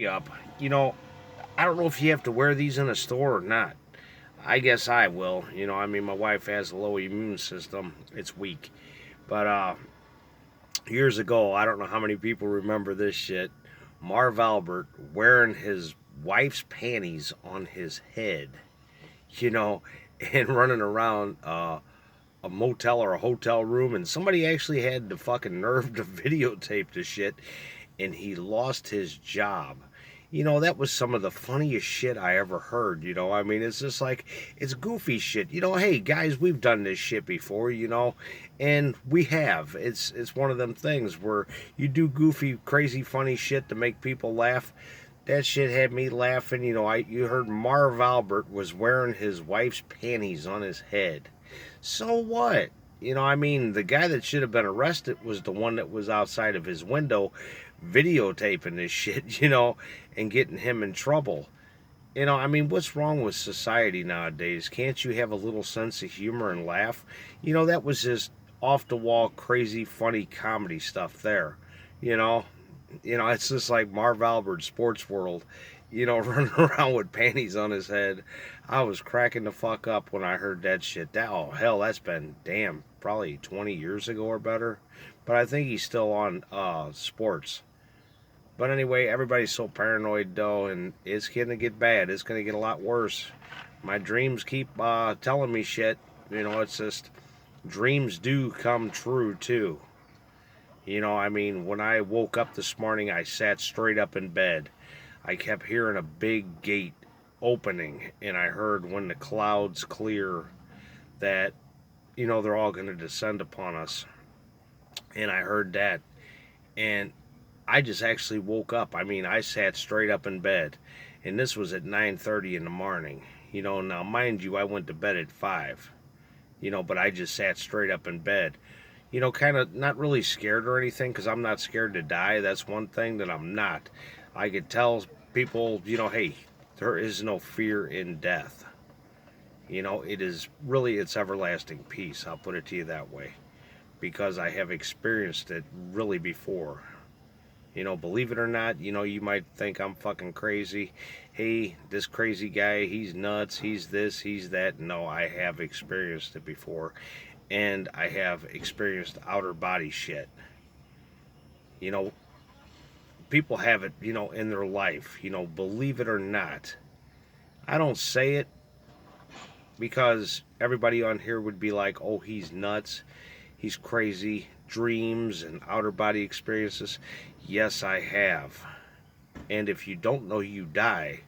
Up. You know, I don't know if you have to wear these in a store or not. I guess I will. I mean, my wife has a low immune system. It's weak. But years ago, I don't know how many people remember this shit. Marv Albert wearing his wife's panties on his head, you know, and running around a motel or a hotel room, and somebody actually had the fucking nerve to videotape the shit, and he lost his job. That was some of the funniest shit I ever heard. I mean, it's just like, it's goofy shit. Hey, guys, we've done this shit before, and we have. It's one of them things where you do goofy, crazy, funny shit to make people laugh. That shit had me laughing. You heard Marv Albert was wearing his wife's panties on his head. So what? I mean, the guy that should have been arrested was the one that was outside of his window videotaping this shit, and getting him in trouble. I mean, what's wrong with society nowadays? Can't you have a little sense of humor and laugh? That was just off the wall, crazy, funny comedy stuff there. You know, it's just like Marv Albert, Sports World, running around with panties on his head. I was cracking the fuck up when I heard that shit. Oh hell, that's been probably 20 years ago or better. But I think he's still on sports. But anyway, everybody's so paranoid though, and it's gonna get bad. It's gonna get a lot worse. My dreams keep telling me shit. It's just dreams do come true too. I mean, when I woke up this morning, I sat straight up in bed. I kept hearing a big gate opening, and I heard when the clouds clear that, they're all going to descend upon us. And I heard that. And I just actually woke up. I mean, I sat straight up in bed. And this was at 9:30 in the morning. Now mind you, I went to bed at 5. But I just sat straight up in bed. Kind of not really scared or anything, because I'm not scared to die. That's one thing that I'm not. I could tell people, hey, there is no fear in death. It is really, it's everlasting peace. I'll put it to you that way, because I have experienced it really before. Believe it or not, you might think I'm fucking crazy. Hey, this crazy guy, he's nuts, he's this, he's that. No, I have experienced it before. And I have experienced outer body shit. You know, People have it, in their life, believe it or not. I don't say it because everybody on here would be like, oh, he's nuts, he's crazy, dreams and outer body experiences. Yes, I have. And if you don't know you die,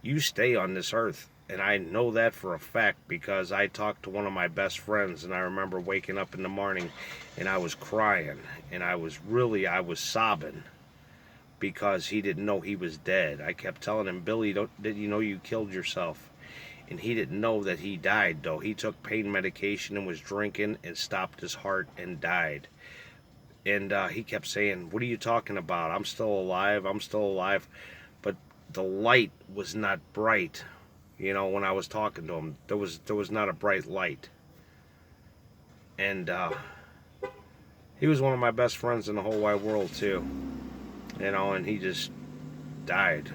you stay on this earth. And I know that for a fact because I talked to one of my best friends, and I remember waking up in the morning and I was crying, and I was sobbing because he didn't know he was dead. I kept telling him, Billy, did you know you killed yourself? And he didn't know that he died, though. He took pain medication and was drinking and stopped his heart and died. And he kept saying, what are you talking about? I'm still alive. I'm still alive. But the light was not bright. When I was talking to him, there was not a bright light. And he was one of my best friends in the whole wide world, too. And he just died.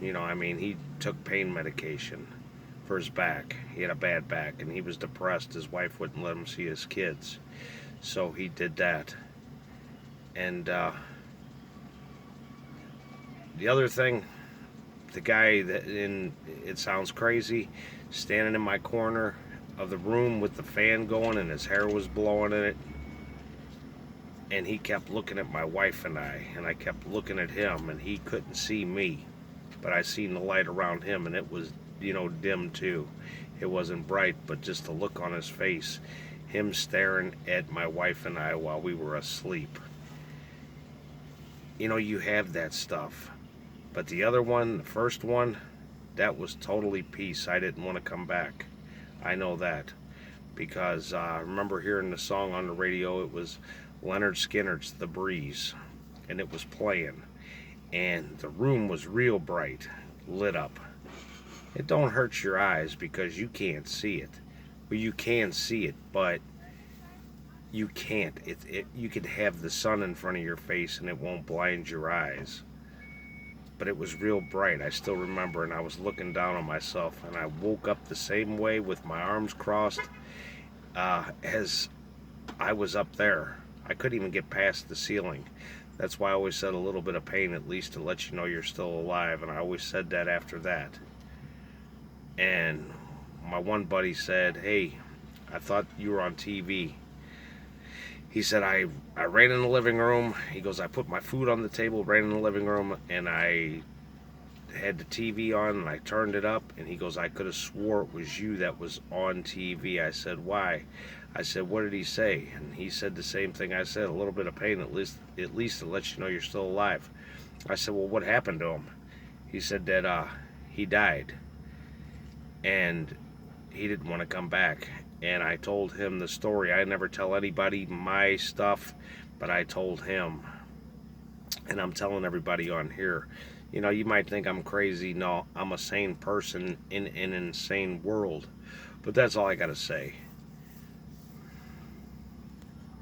I mean, he took pain medication for his back. He had a bad back, and he was depressed. His wife wouldn't let him see his kids. So he did that. And the other thing, the guy it sounds crazy, standing in my corner of the room with the fan going and his hair was blowing in it. And he kept looking at my wife and I kept looking at him, and he couldn't see me. But I seen the light around him, and it was, dim too. It wasn't bright, but just the look on his face, him staring at my wife and I while we were asleep. You have that stuff. But the other one, the first one, that was totally peace. I didn't want to come back. I know that. Because I remember hearing the song on the radio. It was Leonard Skinner's The Breeze. And it was playing. And the room was real bright, lit up. It don't hurt your eyes because you can't see it. Well, you can see it, but you can't. You could have the sun in front of your face and it won't blind your eyes. but it was real bright. I still remember, and I was looking down on myself, and I woke up the same way with my arms crossed as I was up there. I couldn't even get past the ceiling. That's why I always said a little bit of pain at least to let you know you're still alive, and I always said that after that. And my one buddy said, "Hey, I thought you were on TV." He said, I ran in the living room. He goes, I put my food on the table, ran in the living room, and I had the TV on, and I turned it up. And he goes, I could have swore it was you that was on TV. I said, why? I said, what did he say? And he said the same thing I said, a little bit of pain, at least to let you know you're still alive. I said, well, what happened to him? He said that he died, and he didn't want to come back. And I told him the story. I never tell anybody my stuff, but I told him. And I'm telling everybody on here. You know, you might think I'm crazy. No, I'm a sane person in an insane world. But that's all I got to say.